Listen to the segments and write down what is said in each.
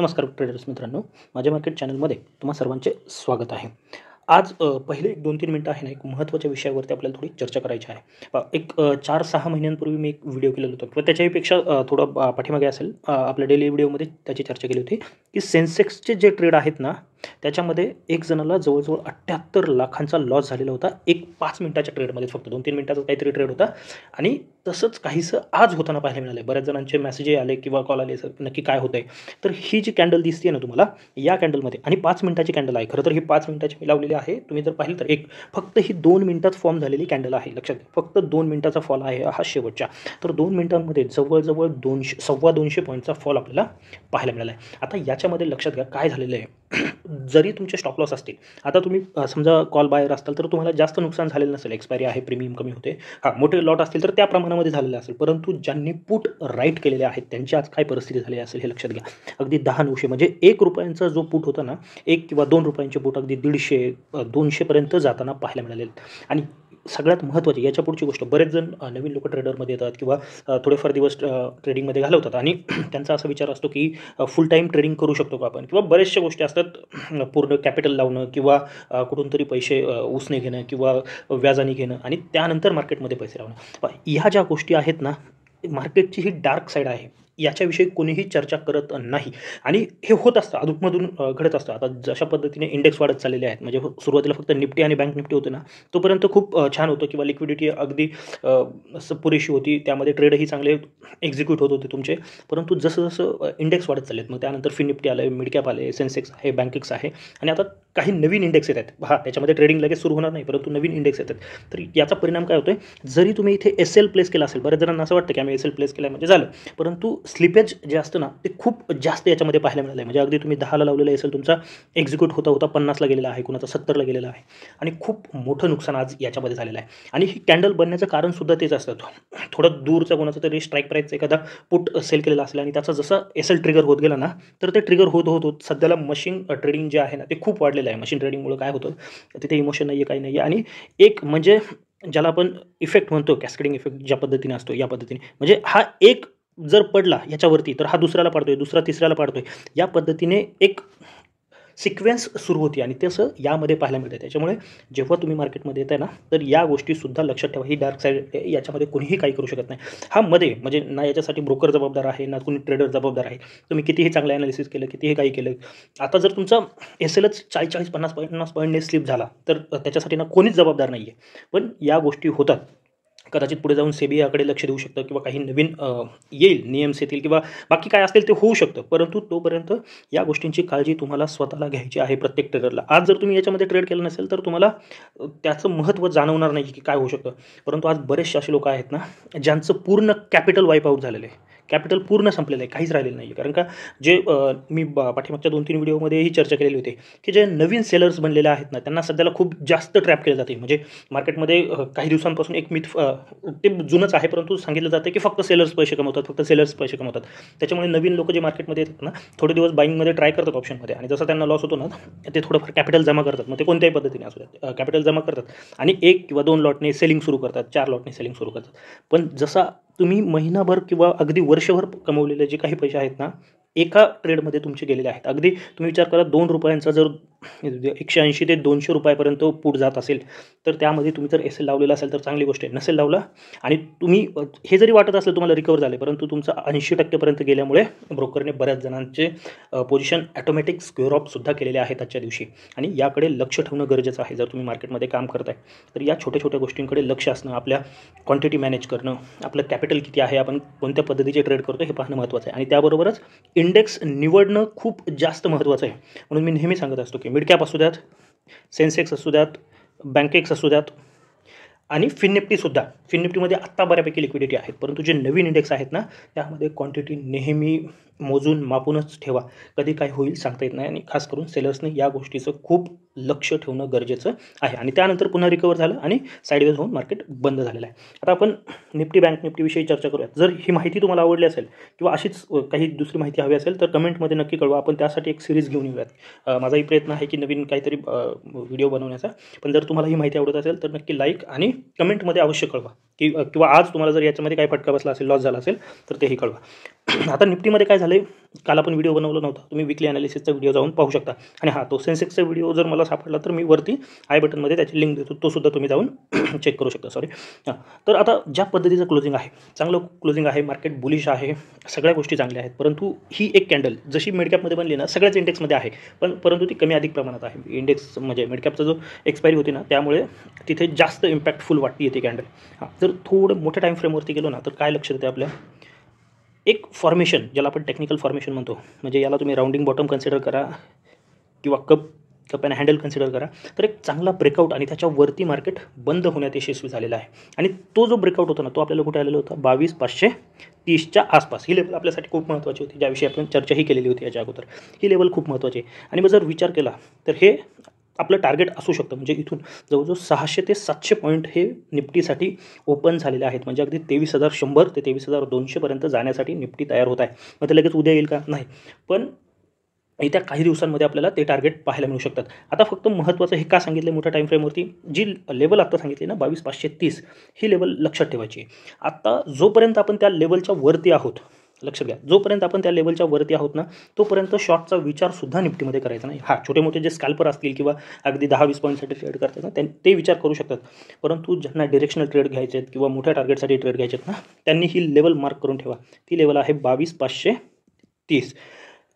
नमस्कार ट्रेडर्स मित्रांनो, माझ्या मार्केट चॅनलमध्ये तुम्हा सर्वांचे स्वागत आहे. आज पहिले एक 2-3 मिनिटं आहे ना, एक महत्त्वाच्या विषयावरती आपल्याला थोडी चर्चा करायची आहे. 4-6 महिन्यांपूर्वी मी एक व्हिडिओ केलेला होता किंवा त्याच्याहीपेक्षा थोडं पाठीमागे असेल, आपल्या डेली व्हिडिओमध्ये त्याची चर्चा केली होती की सेन्सेक्सचे जे ट्रेड आहेत ना, त्याच्यामध्ये एक जणाला जवळजवळ 78 लाखांचा लॉस झालेला होता. एक 5 मिनिटाच्या ट्रेडमध्ये, फक्त 2-3 मिनिटाचा काहीतरी ट्रेड होता. आणि तसंच काहीसं आज होताना पाहायला मिळालं. बऱ्याच जणांचे मेसेज आले किंवा कॉल आले, सर नक्की काय होतंय. तर ही जी कॅन्डल दिसते ना तुम्हाला, या कॅन्डलमध्ये, आणि 5 मिनिटाची कॅन्डल आहे. खरं तर ही 5 मिनिटाची मी लावलेली आहे. तुम्ही जर पाहिलं तर फक्त ही 2 मिनिटात फॉर्म झालेली कॅन्डल आहे. लक्षात घ्या, फक्त 2 मिनिटाचा फॉल आहे हा शेवटचा. तर 2 मिनिटांमध्ये जवळजवळ 200-250 पॉईंटचा फॉल आपल्याला पाहायला मिळाला आहे. आता याच्यामध्ये लक्षात घ्या काय झालेलं आहे. जरी तुमचे स्टॉप लॉस असतील, आता तुम्ही समजा कॉल बायर असताल तर तुम्हाला जास्त नुकसान झालेलं नसेल, एक्सपायरी आहे, प्रीमियम कमी होते. मोठे लॉट असतील तर त्या प्रमाणामध्ये झालेलं असेल. परंतु ज्यांनी पुट राईट केलेले आहेत त्यांची आज काय परिस्थिती झाली असेल हे लक्षात घ्या. अगदी 10-900 म्हणजे ₹1 जो पुट होता ना, 1 किंवा ₹2 पुट अगदी 150-200 पर्यंत जाताना पाहायला मिळाले. आणि सगळ्यात महत्त्वाची याच्या पुढची गोष्ट, बरेच जण नवीन लोक ट्रेडरमध्ये येतात किंवा थोडेफार दिवस ट्रेडिंगमध्ये घालवतात आणि त्यांचा असा विचार असतो की फुल टाईम ट्रेडिंग करू शकतो का आपण, किंवा बरेचशा गोष्टी असतात, पूर्ण कॅपिटल लावणं किंवा कुठून तरी पैसे उसने घेणं किंवा व्याजाने घेणं आणि त्यानंतर मार्केटमध्ये पैसे लावणं. ह्या ज्या गोष्टी आहेत ना, मार्केटची ही डार्क साईड आहे. याच्याविषयी कोणीही चर्चा करत नाही आणि हे होत असतं, अधूनमधून घडत असतं. आता जशा पद्धतीने इंडेक्स वाढत चाललेले आहेत, म्हणजे सुरुवातीला फक्त निफ्टी आणि बँक निफ्टी होते ना, तोपर्यंत खूप छान होतं किंवा लिक्विडिटी अगदी पुरेशी होती, त्यामध्ये ट्रेडही चांगले एक्झिक्यूट होत होते तुमचे. परंतु जसं जसं इंडेक्स वाढत चाललेत, मग त्यानंतर फिन निफ्टी आलं, मिड कॅप आले, सेन्सेक्स आहे, बँकेक्स आहे आणि आता काही नवीन इंडेक्स येत आहेत. त्याच्यामध्ये ट्रेडिंग लगेच सुरू होणार नाही, परंतु नवीन इंडेक्स येतात. तर याचा परिणाम काय होतोय, जरी तुम्ही इथे SL प्लेस केला असेल, बऱ्याच जणांना असं वाटतं की आम्ही SL प्लेस केला म्हणजे झालं, परंतु स्लिपेज जे असतं ना, ते खूप जास्त याच्यामध्ये पाहायला मिळालं आहे. म्हणजे अगदी तुम्ही 10ला लावलेला SL तुमचा एक्झिक्यूट होता होता 50ला गेलेला आहे, कुणाचा 70ला गेलेला आहे आणि खूप मोठं नुकसान आज याच्यामध्ये झालेलं आहे. आणि ही कॅन्डल बनण्याचं कारण सुद्धा तेच असतं. थोडं दूरचा कोणाचा तरी स्ट्राईक प्राईसचा एखादा पुट सेल केलेला असेल आणि त्याचा जसा SL ट्रिगर होत गेला ना, तर ते ट्रिगर होत होत होत सध्याला मशीन ट्रेडिंग जे आहे ना, ते खूप वाढलेलं आहे. मशीन ट्रेडिंगमुळे काय होतं, तिथे इमोशन नाही आहे, काही नाही आहे. आणि एक म्हणजे ज्याला आपण इफेक्ट म्हणतो, कॅस्केडिंग इफेक्ट ज्या पद्धतीने असतो, या पद्धतीने म्हणजे हा एक जर पडला याच्यावरती तर हा दुसऱ्याला पाडतोय, दुसरा तिसऱ्याला पाडतोय, या पद्धतीने एक सिक्वेन्स सुरू होती आणि तसं यामध्ये पाहायला मिळतं. त्याच्यामुळे जेव्हा तुम्ही मार्केटमध्ये येताय ना, तर या गोष्टीसुद्धा लक्षात ठेवा. ही डार्क साईड, याच्यामध्ये कोणीही काही करू शकत नाही. मध्ये म्हणजे ना याच्यासाठी ब्रोकर जबाबदार आहे, ना कोणी ट्रेडर जबाबदार आहे. तुम्ही कितीही चांगलं ॲनालिसिस केलं, कितीही काही केलं, आता जर तुमचा SLच 40-50 पॉईंटने स्लिप झाला तर त्याच्यासाठी ना कोणीच जबाबदार नाही आहे. पण या गोष्टी होतात. कदाचित पुढे जाऊन सेबी याकडे लक्ष देऊ शकतं किंवा काही नवीन येईल, नियम्स येतील किंवा बाकी काय असेल ते होऊ शकतं. परंतु तोपर्यंत या गोष्टींची काळजी तुम्हाला स्वतःला घ्यायची आहे, प्रत्येक ट्रेडरला. आज जर तुम्ही याच्यामध्ये ट्रेड केलं नसेल तर तुम्हाला त्याचं महत्त्व जाणवणार नाही की काय होऊ शकतं. परंतु आज बरेचसे असे लोक आहेत ना, ज्यांचं पूर्ण कॅपिटल वाईप आऊट झालेलं आहे, कॅपिटल पूर्ण संपलेलं आहे, काहीच राहिलेलं नाही आहे. कारण का, जे मी पाठीमागच्या 2-3 व्हिडिओमध्येही चर्चा केलेली होती की जे नवीन सेलर्स बनलेले आहेत ना, त्यांना सध्याला खूप जास्त ट्रॅप केलं जाते. म्हणजे मार्केटमध्ये काही दिवसांपासून एक मिथ, ते जुनंच आहे, परंतु सांगितलं जातं की फक्त सेलर्स पैसे कमवतात, फक्त सेलर्स पैसे कमवतात. त्याच्यामुळे नवीन लोक जे मार्केटमध्ये येतात ना, थोडे दिवस बाईंगमध्ये ट्राय करतात ऑप्शनमध्ये, आणि जसं त्यांना लॉस होतो ना, ते थोडंफार कॅपिटल जमा करतात. मग ते कोणत्याही पद्धतीने असू द्या, कॅपिटल जमा करतात आणि 1 किंवा 2 लॉटने सेलिंग सुरू करतात, 4 लॉटने सेलिंग सुरू करतात. पण जसा तुम्ही महिनाभर किंवा अगदी वर्षभर कमवलेले जे काही पैसे आहेत ना, एका ट्रेडमध्ये तुमचे गेलेले आहेत. अगदी तुम्ही विचार करा, ₹2 जर 180 ते ₹200 पुट जात असेल, तर त्यामध्ये तुम्ही जर SL लावलेला असेल तर चांगली गोष्ट आहे. नसेल लावला आणि तुम्ही हे जरी वाटत असलं तुम्हाला रिकवर झाले, परंतु तुमचं 80% पर्यंत गेल्यामुळे ब्रोकरने बऱ्याच जणांचे पोझिशन ऑटोमॅटिक स्क्वेअर ऑफ सुद्धा केलेले आहेत आजच्या दिवशी. आणि याकडे लक्ष ठेवणं गरजेचं आहे. जर तुम्ही मार्केटमध्ये काम करताय तर या छोट्या छोट्या गोष्टींकडे लक्ष असणं, आपल्या क्वांटिटी मॅनेज करणं, आपलं कॅपिटल किती आहे, आपण कोणत्या पद्धतीचे ट्रेड करतो हे पाहणं महत्त्वाचं आहे. आणि त्याबरोबरच इंडेक्स निवडणं खूप जास्त महत्त्वाचं आहे. म्हणून मी नेहमी सांगत असतो की मिड कॅप असू द्यात, सेन्सेक्स असू द्यात, बँकेक्स असू द्यात आणि फिन निफ्टीसुद्धा. फिन निफ्टीमध्ये आत्ता बऱ्यापैकी लिक्विडिटी आहेत, परंतु जे नवीन इंडेक्स आहेत ना, त्यामध्ये क्वांटिटी नेहमी मोजून मापूनच ठेवा. कधी काय होईल सांगता येत नाही. आणि खास करून सेलर्सने या गोष्टीचं खूप लक्ष ठेवणं गरजेचं आहे. आणि त्यानंतर पुन्हा रिकवर झालं आणि साईडवेज होऊन मार्केट बंद झालेलं आहे. आता आपण निफ्टी, बँक निफ्टीविषयी चर्चा करूयात. जर ही माहिती तुम्हाला आवडली असेल किंवा अशीच काही दुसरी माहिती हवी असेल तर कमेंटमध्ये नक्की कळवा. आपण त्यासाठी एक सिरीज घेऊन येऊयात. माझाही प्रयत्न आहे की नवीन काहीतरी व्हिडिओ बनवण्याचा. पण जर तुम्हाला ही माहिती आवडत असेल तर नक्की लाईक आणि कमेंटमध्ये अवश्य कळवा किंवा आज तुम्हाला जर याच्यामध्ये काही फटका बसला असेल, लॉस झाला असेल तर तेही कळवा. आता निफ्टीमध्ये काय झालं आहे, काल आपण व्हिडिओ बनवला नव्हता, तुम्ही वीकली ॲनालिसिसचा व्हिडिओ जाऊन पाहू शकता. आणि तो सेन्सेक्सचा व्हिडिओ जर मला सापडला तर मी वरती आय बटनमध्ये त्याची लिंक देतो, तो सुद्धा तुम्ही जाऊन चेक करू शकता. तर आता ज्या पद्धतीचं क्लोजिंग आहे, चांगलं क्लोजिंग आहे, मार्केट बुलिश आहे, सगळ्या गोष्टी चांगल्या आहेत. परंतु ही एक कॅन्डल जशी मिडकॅपमध्ये बनली ना, सगळ्याच इंडेक्समध्ये आहे, परंतु ती कमी अधिक प्रमाणात आहे. इंडेक्स म्हणजे मिडकॅपचा जो एक्सपायरी होती ना, त्यामुळे तिथे जास्त इम्पॅक्टफुल वाटते येते कॅन्डल. जर थोडं मोठ्या टाईम फ्रेमवरती गेलो ना, तर काय लक्षात येते आपल्या, एक फॉर्मेशन ज्याला आपण टेक्निकल फॉर्मेशन म्हणतो, म्हणजे याला तुम्ही राउंडिंग बॉटम कन्सिडर करा किंवा कप अँड हँडल कन्सिडर करा, तर एक चांगला ब्रेकआउट आणि त्याच्यावरती मार्केट बंद होण्यात यशस्वी झालेला आहे. आणि तो जो ब्रेकआउट होता ना, तो आपल्याला कुठे आलेला होता, 22,530च्या आसपास. ही लेवल आपल्यासाठी खूप महत्त्वाची होती, ज्याविषयी आपण चर्चाही केलेली होती याच्या अगोदर. ही लेवल खूप महत्त्वाची आहे. आणि मग जर विचार केला तर हे आपलं टार्गेट असू शकतं. म्हणजे इथून जवळजवळ 600 ते 700 पॉईंट हे निफ्टीसाठी ओपन झालेले आहेत. म्हणजे अगदी 23,100 ते 23,200पर्यंत जाण्यासाठी निफ्टी तयार होत आहे. मग ते लगेच उद्या येईल का? नाही, पण येत्या काही दिवसांमध्ये आपल्याला ते टार्गेट पाहायला मिळू शकतात. आता फक्त महत्त्वाचं हे का सांगितलं, मोठ्या टाईम फ्रेमवरती जी लेवल आता सांगितली ना 22,530, ही लेवल लक्षात ठेवायची. आता जोपर्यंत आपण त्या लेवलच्या वरती आहोत, लक्षात घ्या, जोपर्यंत आपण त्या लेवलच्या वरती आहोत ना, तोपर्यंत शॉर्टचा विचारसुद्धा निफ्टीमध्ये करायचा नाही. छोटे मोठे जे स्कॅल्पर असतील किंवा अगदी 10-20 पॉईंटसाठी ट्रेड करतात ना, ते विचार करू शकतात. परंतु ज्यांना डिरेक्शनल ट्रेड घ्यायचे आहेत किंवा मोठ्या टार्गेटसाठी ट्रेड घ्यायचे आहेत ना, त्यांनी ही लेवल मार्क करून ठेवा. ती लेवल आहे 22,530.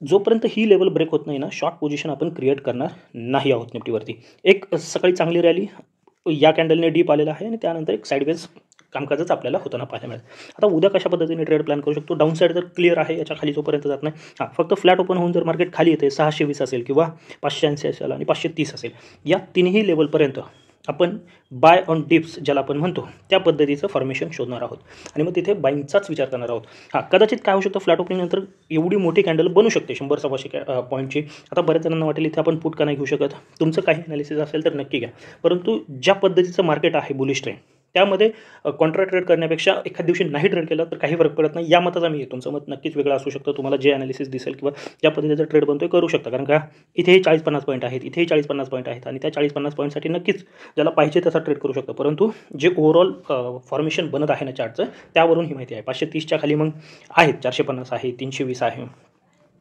जोपर्यंत ही लेवल ब्रेक होत नाही ना, शॉर्ट पोझिशन आपण क्रिएट करणार नाही आहोत निफ्टीवरती. एक सकाळी चांगली रॅली या कॅन्डलने डीप आलेला आहे आणि त्यानंतर एक साईडवेज कामकाजच आपल्याला होताना पाहायला मिळेल. आता उद्या कशा पद्धतीने ट्रेड प्लॅन करू शकतो, डाऊन साईड तर क्लिअर आहे, याच्या खाली जोपर्यंत जात नाही. फक्त फ्लॅट ओपन होऊन जर मार्केट खाली येते, 620 असेल किंवा 580 असेल आणि 530 असेल, या तिन्ही लेवलपर्यंत आपण बाय ऑन डिप्स ज्याला आपण म्हणतो त्या पद्धतीचं फॉर्मेशन शोधणार आहोत आणि मग तिथे बाईंगचाच विचार करणार आहोत. कदाचित काय होऊ शकतं, फ्लॅट ओपनिंग नंतर एवढी मोठी कॅन्डल बनू शकते 100-150 पॉईंटची. आता बऱ्याच जणांना वाटेल इथे आपण पुट का नाही घेऊ शकत, तुमचं काही ॲनालिसिस असेल तर नक्की घ्या. परंतु ज्या पद्धतीचं मार्केट आहे बुलिश ट्रेंड, त्यामध्ये कॉन्ट्रा ट्रेड करण्यापेक्षा एखाद दिवशी नाही ट्रेड केला तर काही फरक पडत नाही. या मताचा मी आहे, तुमचं मत नक्कीच वेगळं असू शकतं. तुम्हाला जे ॲनालिसिस दिसेल किंवा ज्या पद्धतीचा ट्रेड बनतोय करू शकता, कारण का इथेही 40-50 पॉईंट आहेत, इथेही 40-50 पॉईंट आहेत आणि त्या 40-50 पॉईंटसाठी नक्कीच ज्याला पाहिजे तसा ट्रेड करू शकतो. परंतु जे ओव्हरऑल फॉर्मेशन बनत आहे ना चार्टचं, त्यावरून ही माहिती आहे. 530च्या खाली मग आहेत 450 आहे, 320 आहे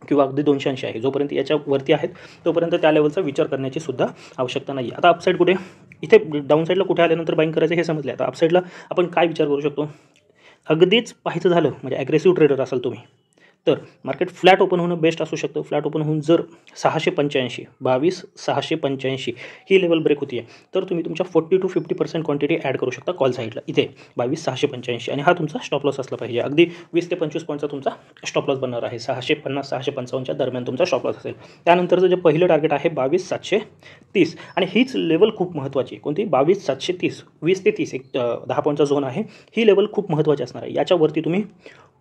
किंवा अगदी 280 आहे. जोपर्यंत याच्यावरती आहेत तोपर्यंत त्या लेवलचा विचार करण्याची सुद्धा आवश्यकता नाही. आता अपसाईड कुठे, इथे डाऊन साईडला कुठे आल्यानंतर बाईंग करायचं हे समजलं. आता अपसाईडला आपण काय विचार करू शकतो, अगदीच पाहायचं झालं म्हणजे ॲग्रेसिव्ह ट्रेडर असाल तुम्ही, तर मार्केट फ्लॅट ओपन होणं बेस्ट असू शकतं. फ्लॅट ओपन होऊन जर 685 22,685 ही लेवल ब्रेक होती आहे, तर तुम्ही तुमच्या 40 to 50% क्वांटिटी ॲड करू शकता कॉल साईडला इथे 22,685 आणि हा तुमचा स्टॉप लॉस असला पाहिजे. अगदी 20 ते 25 पॉईंटचा तुमचा स्टॉप लॉस बनणार आहे. 650-655च्या दरम्यान तुमचा स्टॉप लॉस असेल. त्यानंतरचं जे पहिलं टार्गेट आहे 22,730 आणि हीच लेवल खूप महत्त्वाची. कोणती? 22,730, 20 ते 30 एक 10 पॉईंटचा झोन आहे. ही लेवल खूप महत्त्वाची असणार आहे. याच्यावरती तुम्ही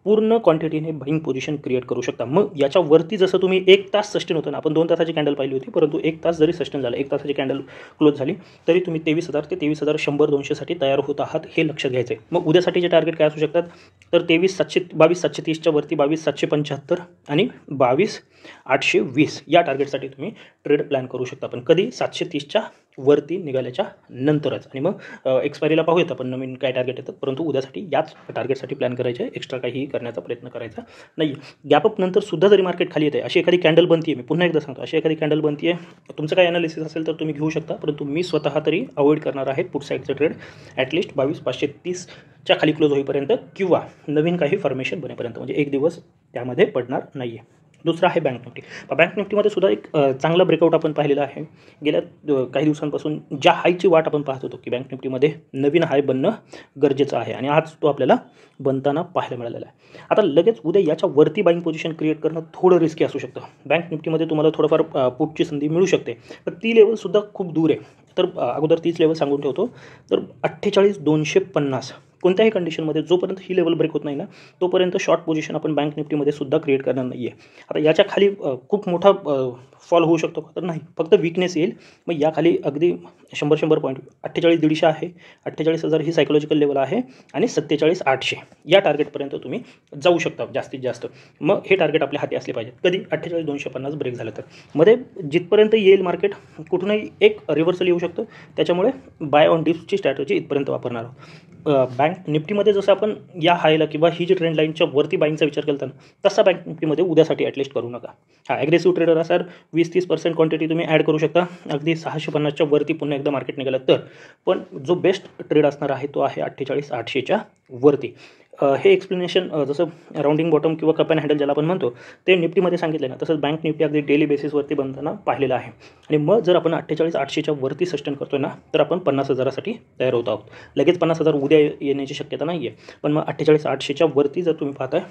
पूर्ण क्वांटिटीने बाईंग पोझिशन क्रिएट करू शकता. मग याच्यावरती जसं तुम्ही 1 तास सस्टेन होतं ना, आपण 2 तासाची कॅन्डल पाहिली होती, परंतु 1 तास जरी सस्टेन झालं, 1 तासाची कॅन्डल क्लोज झाली, तरी तुम्ही 23,000 ते 23,100-200साठी तयार होत आहात, हे लक्षात घ्यायचं आहे. मग उद्यासाठीचे टार्गेट काय असू शकतात, तर 22,730च्या वरती 22,775 आणि 22,820 या टार्गेटसाठी तुम्ही ट्रेड प्लॅन करू शकता. पण कधी 730च्या वरती निघाल्याच्या नंतरच. आणि मग एक्सपायरीला पाहूयात आपण नवीन काय टार्गेट येतात, परंतु उद्यासाठी याच टार्गेटसाठी प्लॅन करायचे आहे, एक्स्ट्रा काहीही करण्याचा प्रयत्न करायचा नाही. गॅपअप नंतर सुद्धा जरी मार्केट खाली येते, अशी एखादी कॅन्डल बनती आहे, मी पुन्हा एकदा सांगतो, अशी एखादी कॅन्डल बनती आहे, तुमचं काय ॲनालिसिस असेल तर तुम्ही घेऊ शकता, परंतु मी स्वतः तरी अवॉइड करणार आहे पुट साईडचं ट्रेड ॲटलिस्ट 22,530च्या खाली क्लोज होईपर्यंत किंवा नवीन काही फॉर्मेशन बनेपर्यंत, म्हणजे एक दिवस त्यामध्ये पडणार नाही आहे. दुसरा आहे बँक निफ्टी. बँक निफ्टीमध्ये सुद्धा एक चांगला ब्रेकआउट आपण पाहिलेला आहे. गेल्या काही दिवसांपासून ज्या हायची वाट आपण पाहत होतो की बँक निफ्टीमध्ये नवीन हाय बनणं गरजेचं आहे आणि आज तो आपल्याला बनताना पाहायला मिळालेला आहे. आता लगेच उद्या याच्या वरती बाईंग पोझिशन क्रिएट करणं थोडं रिस्की असू शकतं. बँक निफ्टीमध्ये तुम्हाला थोडंफार पुटची संधी मिळू शकते, पण ती लेवलसुद्धा खूप दूर आहे. तर अगोदर तीच लेवल सांगून ठेवतो, तर 48,250 कोणत्याही कंडिशनमध्ये जोपर्यंत ही लेवल ब्रेक होत नाही ना, तोपर्यंत शॉर्ट पोझिशन आपण बँक निफ्टीमध्ये सुद्धा क्रिएट करणार नाही आहे. आता याच्या खाली खूप मोठा फॉल होऊ शकतो का? तर नाही, फक्त वीकनेस येईल. मग याखाली अगदी 100 पॉईंट 48,150 आहे, 48,000 ही सायकोलॉजिकल लेवल आहे आणि 47,800 या टार्गेटपर्यंत तुम्ही जाऊ शकता जास्तीत जास्त. मग हे टार्गेट आपल्या हाती असले पाहिजेत. कधी 48,250 ब्रेक झालं तर. मध्ये जिथपर्यंत येईल मार्केट कुठूनही एक रिव्हर्सल येऊ शकतं. त्याच्यामुळे बाय ऑन डिप्सची स्ट्रॅटेजी इथपर्यंत वापरणार आहोत. बँक निफ्टीमध्ये जसं आपण या हायला किंवा ही जी ट्रेंड लाईनच्या वरती बाईंगचा विचार केला ना, तसा बँक निफ्टीमध्ये उद्यासाठी ॲटलिस्ट करू नका. हा ॲग्रेसिव्ह ट्रेडर असाल 20-30% क्वांटिटी तुम्ही ॲड करू शकता. अगदी 650च्या वरती पुन्हा एकदा मार्केट निघालं तर. पण जो बेस्ट ट्रेड असणार आहे तो आहे 48,800च्या वरती. हे एक्सप्लेनेशन जसं राउंडिंग बॉटम किंवा कप अँड हँडल ज्याला आपण म्हणतो ते निफ्टीमध्ये सांगितलं ना, तसंच बँक निफ्टी अगदी डेली बेसिसवरती बनताना पाहिलेलं आहे. आणि मग जर आपण 48,800च्या वरती सस्टेन करतोय ना, तर आपण 50,000साठी तयार होत आहोत. लगेच 50,000 उद्या येण्याची शक्यता नाही आहे. पण मग 48,800च्या वरती जर तुम्ही पाहताय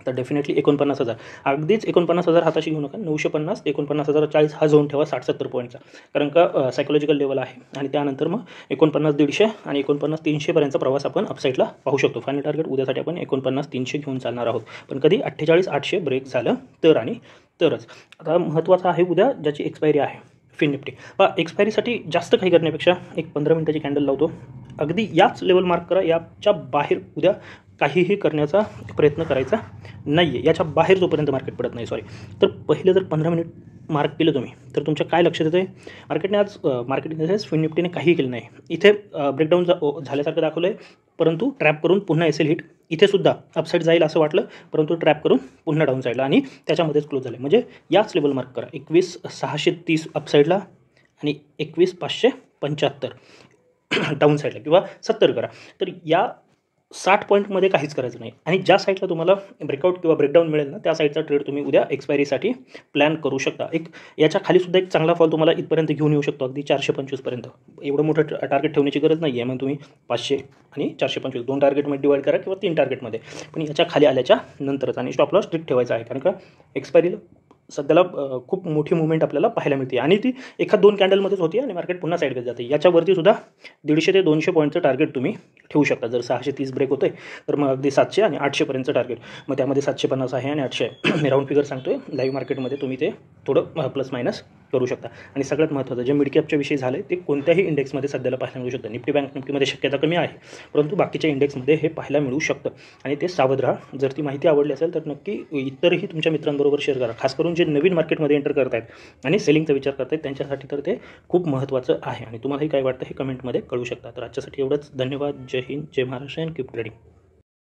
तर डेफिनेटली 49,000 अगदीच 49,000 हाताशी घेऊ नका. 950 ते 49,040 हा झोन ठेवा 60-70 पॉईंटचा. कारण का सायकोलॉजिकल लेवल आहे आणि त्यानंतर मग 49,150 आणि 49,300पर्यंतचा प्रवास आपण अपसाईडला पाहू शकतो. फायनल टार्गेट उद्यासाठी आपण 49,300 घेऊन चालणार आहोत. पण कधी 48,800 ब्रेक झालं तर आणि तरच. आता महत्त्वाचं आहे उद्या ज्याची एक्सपायरी आहे फिन निफ्टी. एक्सपायरीसाठी जास्त काही करण्यापेक्षा एक 15 मिनिटाची कॅन्डल लावतो. अगदी याच लेवल मार्क करा. याच्या बाहेर उद्या काहीही करण्याचा प्रयत्न करायचा नाही आहे. याच्या बाहेर जोपर्यंत मार्केट पडत नाही तर पहिलं जर 15 मिनिट मार्क केलं तुम्ही तर तुमच्या काय लक्षात येतं आहे, मार्केटने आज मार्केटिंग फिन निफ्टीने काहीही केलं नाही. इथे ब्रेकडाऊन झाल्यासारखं दाखवलं आहे, परंतु ट्रॅप करून पुन्हा एसेल हिट. इथे सुद्धा अपसाईड जाईल असं वाटलं, परंतु ट्रॅप करून पुन्हा डाऊन साईडला आणि त्याच्यामध्येच क्लोज झाले. म्हणजे याच लेवल मार्क करा. 21,630 अपसाईडला आणि 21,575 डाऊन साईडला किंवा 70 करा. तर या 60 पॉईंटमध्ये काहीच करायचं नाही. आणि ज्या साईडला तुम्हाला ब्रेकआउट किंवा ब्रेकडाऊन मिळेल ना, त्या साईडचा ट्रेड तुम्ही उद्या एक्सपायरीसाठी प्लॅन करू शकता. याच्या खालीसुद्धा एक चांगला फॉल तुम्हाला इथपर्यंत घेऊन येऊ शकतो, अगदी 425पर्यंत. एवढं मोठं टार्गेट ठेवण्याची गरज नाही आहे. मग तुम्ही 500 आणि 425 2 टार्गेटमध्ये डिवाईड करा किंवा 3 टार्गेटमध्ये. पण याच्या खाली आल्याच्या नंतरच. आणि स्टॉप लॉस स्ट्रिक्ट ठेवायचा आहे, कारण का एक्सपायरीला सध्याला खूप मोठी मुवमेंट आपल्याला पाहायला मिळते आणि ती 1-2 कॅन्डलमध्येच होती आणि मार्केट पुन्हा साईडकडे जाते. याच्यावरती सुद्धा 150 ते 200 पॉईंटचं टार्गेट तुम्ही ठेवू शकता. जर 630 ब्रेक होते तर मग अगदी 700 आणि 800पर्यंतचं टार्गेट. मग त्यामध्ये 750 आहे आणि 800 आहे. मी राऊंड फिगर सांगतोय. लाईव्ह मार्केटमध्ये तुम्ही ते थोडं प्लस मायनस करू शकता. आणि सगळ्यात महत्त्वाचं जे मिड कॅपच्या विषयी झाले ते कोणत्याही इंडेक्समध्ये सध्याला पाहायला मिळू शकतं. निफ्टी बँक निफ्टीमध्ये शक्यता कमी आहे, परंतु बाकीच्या इंडेक्समध्ये हे पाहायला मिळू शकतं. आणि ते सावध राहा. जर ती माहिती आवडली असेल तर नक्की इतरही तुमच्या मित्रांबरोबर शेअर करा. खास करून जे नवीन मार्केटमध्ये एंटर करत आहेत आणि सेलिंगचा विचार करत आहेत त्यांच्यासाठी तर ते खूप महत्त्वाचं आहे. आणि तुम्हालाही काय वाटतं हे कमेंटमध्ये कळू शकता. तर आजच्यासाठी एवढंच. धन्यवाद. जय हिंद, जय महाराष्ट्र अँड कीप ट्रेडिंग.